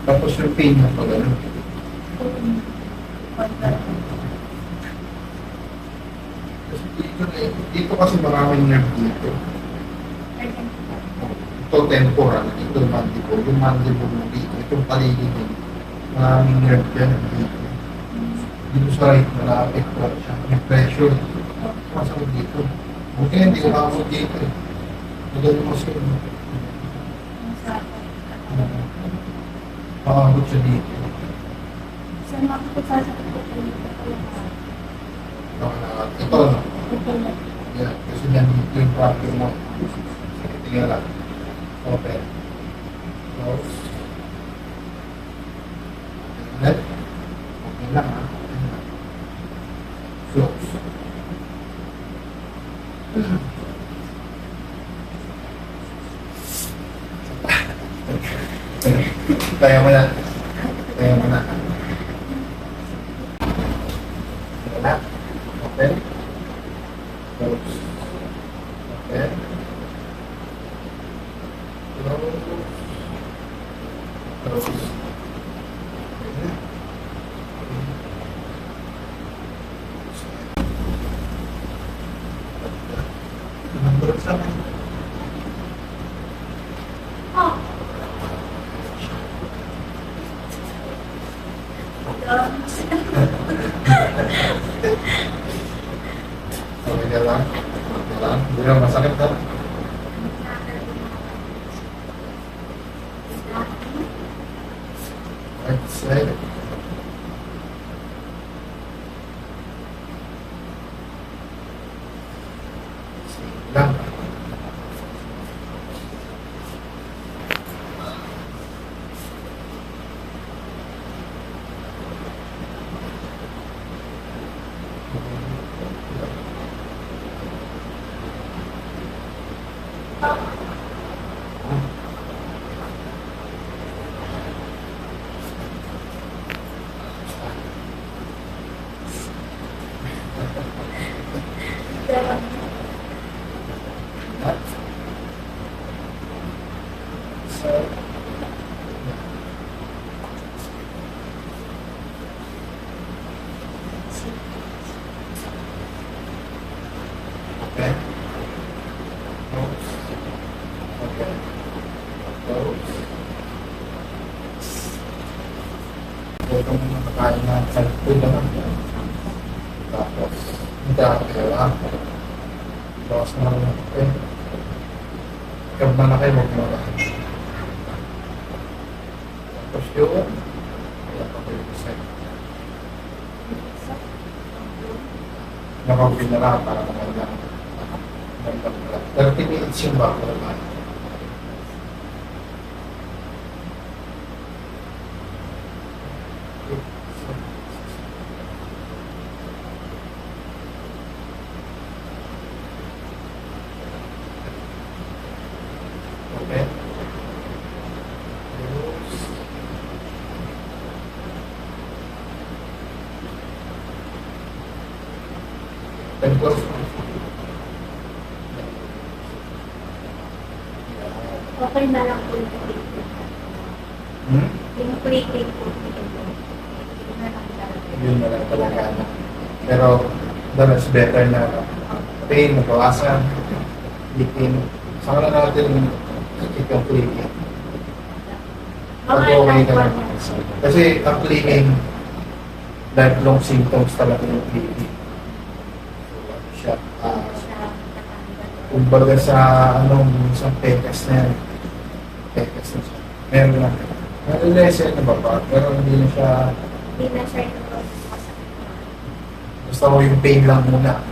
Tapos yung pain na pag ano. Kasi dito kasi maraming nerve dito. Ito temporal, ito mandible. Yung mandible mo dito, itong paligid mo. Maraming nerve dyan dito. Dito sa right, malapit ko siya. May pressure. Masakit dito. Buti hindi ko nakakot dito eh. Madali mo siya. Makakot siya dito. Ito ano? Yeah, kasi yan dito yung problem mo. Sige, tingnan lang. Open. Close. Let. Okay lang ha. Close. Kaya mo na. Kaya mo na. Wala. Open. Close. Open. Close. Close. Number sa akin. Okay na lang. Okay lang. Hindi lang masakit ka. Right side. Lang. Okay. Close. Okay. Close. Huwag kang makakain na kalpo naman. Tapos, hindi ako kaya. Bawas na lang. Okay. Ikaw na kayo, huwag mo lang. Tapos yun. Kaya pa kayo isa. Nakawin na lang para kumaganda. 30 minutes yung bago naman. Okay. Then close. Okay na lang po yung plate. Yung plate po. Yun na lang talaga. Yun na lang talaga. Pero, that's better na pain, nabawasan, likin. Saka na natin sakit yung cleaning. Pag-okay ka na. Kasi ang cleaning, lifelong symptoms talaga yung cleaning. Siya, kumbaga sa anong isang pekas na yan. Pekas na siya. Meron na. Nalilesen na ba? Pero hindi na siya. Hindi na siya yung masakit. Gusto ko yung pain lang muna.